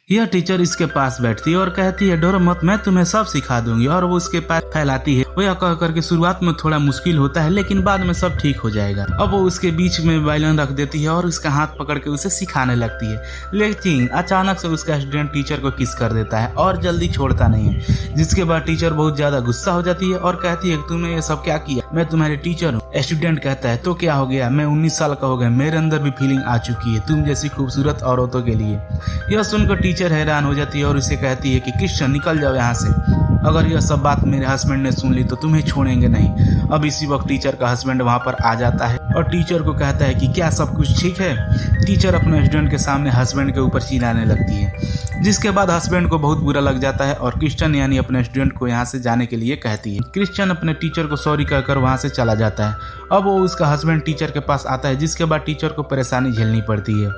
यह टीचर इसके पास बैठती है और कहती है डरो मत, मैं तुम्हें सब सिखा दूंगी। और वो उसके पैर फैलाती है। वो यह कह करके शुरुआत में थोड़ा मुश्किल होता है लेकिन बाद में सब ठीक हो जाएगा। अब वो उसके बीच में वायलिन रख देती है और उसका हाथ पकड़ के उसे सिखाने लगती है। लेकिन अचानक से उसका स्टूडेंट टीचर को किस कर देता है और जल्दी छोड़ता नहीं है, जिसके बाद टीचर बहुत ज्यादा गुस्सा हो जाती है और कहती है तुमने ये सब क्या किया, मैं तुम्हारी टीचर हूँ। स्टूडेंट कहता है तो क्या हो गया, मैं 19 साल का हो गया, मेरे अंदर भी फीलिंग आ चुकी है तुम जैसी खूबसूरत औरतों के लिए। यह सुनकर टीचर हैरान हो जाती है और उसे कहती है कि क्रिश्चियन निकल जाओ यहाँ से, अगर यह सब बात मेरे हस्बैंड ने सुन ली तो तुम्हें छोड़ेंगे नहीं। अब इसी वक्त टीचर का हस्बैंड वहाँ पर आ जाता है और टीचर को कहता है कि क्या सब कुछ ठीक है। टीचर अपने स्टूडेंट के सामने हस्बैंड के ऊपर चिल्लाने लगती है, जिसके बाद हस्बैंड को बहुत बुरा लग जाता है और क्रिश्चियन यानी अपने स्टूडेंट को यहाँ से जाने के लिए कहती है। क्रिश्चियन अपने टीचर को सॉरी कहकर वहाँ से चला जाता है। अब वो उसका हस्बैंड टीचर के पास आता है, जिसके बाद टीचर को परेशानी झेलनी पड़ती है।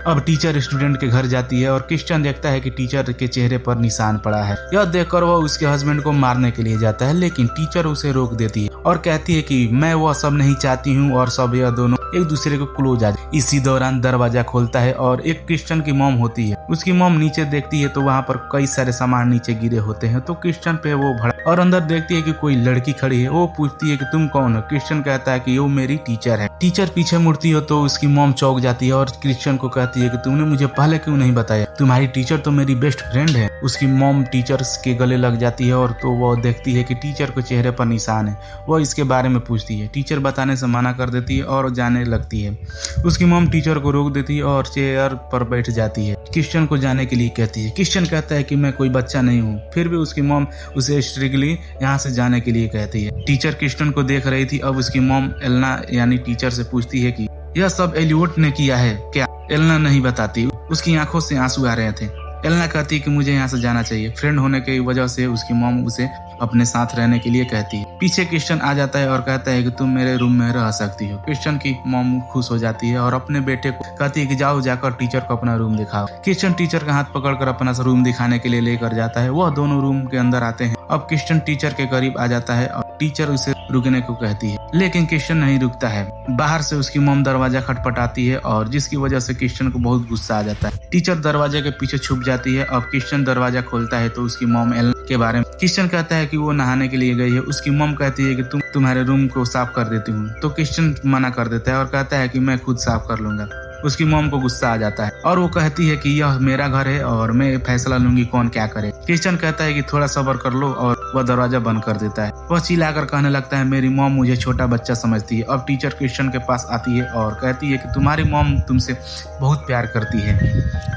अब टीचर स्टूडेंट के घर जाती है और क्रिश्चियन देखता है कि टीचर के चेहरे पर निशान पड़ा है। यह देखकर वह उसके हस्बैंड को मारने के लिए जाता है लेकिन टीचर उसे रोक देती है और कहती है कि मैं वह सब नहीं चाहती हूँ और सब यह दोनों एक दूसरे को क्लोज आ जाए। इसी दौरान दरवाजा खोलता है और एक क्रिश्चियन की मॉम होती है। उसकी मॉम नीचे देखती है तो वहाँ पर कई सारे सामान नीचे गिरे होते हैं, तो क्रिश्चियन पे वो भड़ा और अंदर देखती है कि कोई लड़की खड़ी है। वो पूछती है कि तुम कौन हो। क्रिश्चियन कहता है कि वो मेरी टीचर है। टीचर पीछे मुड़ती हो तो उसकी मॉम चौंक जाती है और क्रिश्चियन को कहती है कि तुमने मुझे पहले क्यों नहीं बताया, तुम्हारी टीचर तो मेरी बेस्ट फ्रेंड है। उसकी मॉम टीचर्स के गले लग जाती है और तो वो देखती है कि टीचर को चेहरे पर निशान है। वो इसके बारे में पूछती है, टीचर बताने से मना कर देती है और जाने लगती है। उसकी मॉम टीचर को रोक देती है और चेयर पर बैठ जाती है। क्रिश्चियन को जाने के लिए कहती है। क्रिश्चियन कहता है कि मैं कोई बच्चा नहीं हूँ, फिर भी उसकी मॉम उसे स्ट्रिक्टली यहाँ से जाने के लिए कहती है। टीचर क्रिश्चियन को देख रही थी। अब उसकी मॉम एलना यानी टीचर से पूछती है कि यह सब एलियोट ने किया है क्या। एलना नहीं बताती, उसकी आंखों से आंसू आ रहे थे। एलना कहती है कि मुझे यहाँ से जाना चाहिए। फ्रेंड होने की वजह से उसकी मॉम उसे अपने साथ रहने के लिए कहती है। पीछे क्रिश्चियन आ जाता है और कहता है कि तुम मेरे रूम में रह सकती हो। क्रिश्चियन की मॉम खुश हो जाती है और अपने बेटे को कहती है कि जाओ जाकर टीचर को अपना रूम दिखाओ। क्रिश्चियन टीचर का हाथ पकड़कर अपना रूम दिखाने के लिए लेकर जाता है। वह दोनों रूम के अंदर आते हैं। अब क्रिश्चियन टीचर के करीब आ जाता है और टीचर उसे रुकने को कहती है, लेकिन क्रिश्चियन नहीं रुकता है। बाहर से उसकी मॉम दरवाजा खटपटाती है और जिसकी वजह से क्रिश्चियन को बहुत गुस्सा आ जाता है। टीचर दरवाजे के पीछे छुप जाती है। अब क्रिश्चियन दरवाजा खोलता है तो उसकी मॉम एलन के बारे में क्रिश्चियन कहता है कि वो नहाने के लिए गई है। उसकी मॉम कहती है कि तुम्हारे रूम को साफ कर देती हूँ, तो क्रिश्चियन मना कर देता है और कहता है कि मैं खुद साफ कर लूंगा। उसकी मॉम को गुस्सा आ जाता है और वो कहती है कि यह मेरा घर है और मैं फैसला लूंगी कौन क्या करे। क्रिश्चियन कहता है कि थोड़ा सब्र कर लो और वह दरवाजा बंद कर देता है। वह चिल्लाकर कहने लगता है मेरी मॉम मुझे छोटा बच्चा समझती है। अब टीचर क्रिश्चियन के पास आती है और कहती है कि तुम्हारी मॉम तुमसे बहुत प्यार करती है।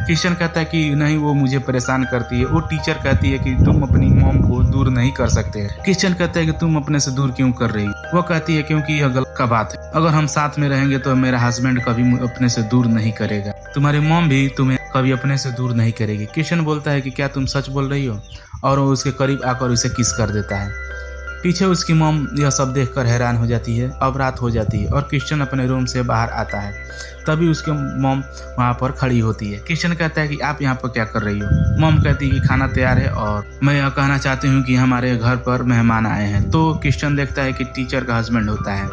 क्रिश्चियन कहता है कि नहीं, वो मुझे परेशान करती है। वो टीचर कहती है कि तुम अपनी मॉम को दूर नहीं कर सकते। क्रिश्चियन कहता है कि तुम अपने से दूर क्यों कर रही। वो कहती है क्योंकि यह गलत का बात है, अगर हम साथ में रहेंगे तो मेरा हस्बैंड कभी अपने से दूर नहीं करेगा, तुम्हारी मॉम भी तुम्हें कभी अपने से दूर नहीं करेगी। क्रिश्चियन बोलता है कि क्या तुम सच बोल रही हो, और वो उसके करीब आकर उसे किस कर देता है। पीछे उसकी मॉम यह सब देखकर हैरान हो जाती है। अब रात हो जाती है और क्रिश्चियन अपने रूम से बाहर आता है। तभी उसके मॉम वहाँ पर खड़ी होती है। क्रिश्चियन कहता है कि आप यहाँ पर क्या कर रही हो। मॉम कहती है कि खाना तैयार है और मैं यह कहना चाहती हूँ कि हमारे घर पर मेहमान आए हैं। तो क्रिश्चियन देखता है कि टीचर का हस्बैंड होता है,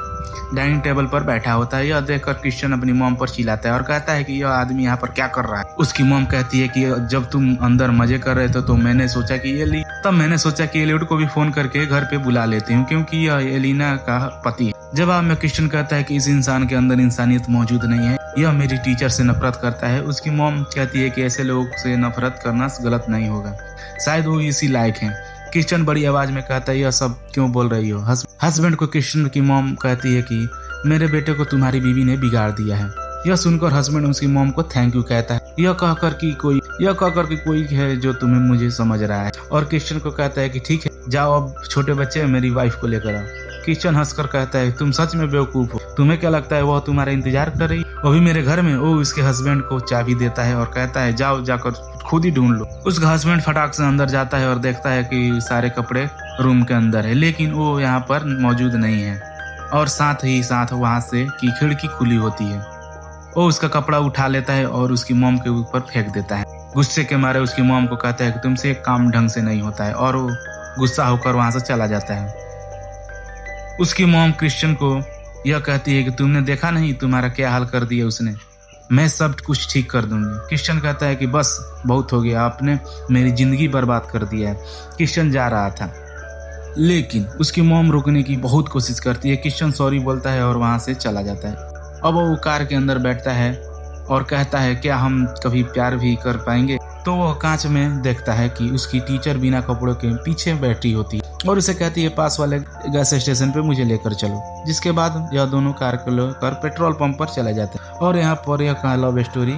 डाइनिंग टेबल पर बैठा होता है। यह देखकर क्रिश्चियन अपनी मॉम पर चिल्लाता है और कहता है कि यह आदमी यहाँ पर क्या कर रहा है। उसकी मॉम कहती है कि जब तुम अंदर मजे कर रहे थे तो मैंने सोचा कि एलियोट को भी फोन करके घर पे बुला लेती हूँ, क्योंकि यह एलिना का पति है। जवाब में क्रिश्चियन कहता है कि इस इंसान के अंदर इंसानियत मौजूद नहीं है, यह मेरी टीचर से नफरत करता है। उसकी मॉम कहती है कि ऐसे लोग से नफरत करना गलत नहीं होगा, शायद वो इसी लायक है। क्रिश्चियन बड़ी आवाज में कहता है यह सब क्यों बोल रही हो। हस्बैंड को क्रिश्चियन की मॉम कहती है कि मेरे बेटे को तुम्हारी बीवी ने बिगाड़ दिया है। यह सुनकर हस्बैंड उसकी मॉम को थैंक यू कहता है, यह कहकर कि कोई है जो तुम्हें मुझे समझ रहा है। और क्रिश्चियन को कहता है कि ठीक है, जाओ अब छोटे बच्चे मेरी वाइफ को लेकर आओ। क्रिश्चियन हंसकर कहता है तुम सच में बेवकूफ हो, तुम्हें क्या लगता है वह तुम्हारा इंतजार कर रही, वो भी मेरे घर में। वो उसके हस्बैंड को चाबी देता है और कहता है जाओ जाकर खुद ही ढूंढ लो। उसका हस्बैंड फटाक से अंदर जाता है और देखता है कि सारे कपड़े रूम के अंदर है, लेकिन वो यहाँ पर मौजूद नहीं है। और साथ ही साथ वहाँ से की खिड़की खुली होती है। वो उसका कपड़ा उठा लेता है और उसकी मॉम के ऊपर फेंक देता है। गुस्से के मारे उसकी मॉम को कहता है कि तुमसे काम ढंग से नहीं होता है, और वो गुस्सा होकर वहाँ से चला जाता है। उसकी मॉम क्रिश्चियन को यह कहती है कि तुमने देखा नहीं तुम्हारा क्या हाल कर दिया उसने। मैं सब कुछ ठीक कर दूंगी। क्रिश्चियन कहता है कि बस बहुत हो गया, आपने मेरी जिंदगी बर्बाद कर दिया है। क्रिश्चियन जा रहा था लेकिन उसकी मॉम रोकने की बहुत कोशिश करती है। क्रिश्चियन सॉरी बोलता है और वहाँ से चला जाता है। अब वो कार के अंदर बैठता है और कहता है क्या हम कभी प्यार भी कर पाएंगे। तो वो कांच में देखता है कि उसकी टीचर बिना कपड़ों के पीछे बैठी होती है और उसे कहती है पास वाले गैस स्टेशन पे मुझे लेकर चलो। जिसके बाद यह दोनों कार को लेकर पेट्रोल पंप पर चले जाते हैं और यहाँ पर यह लव स्टोरी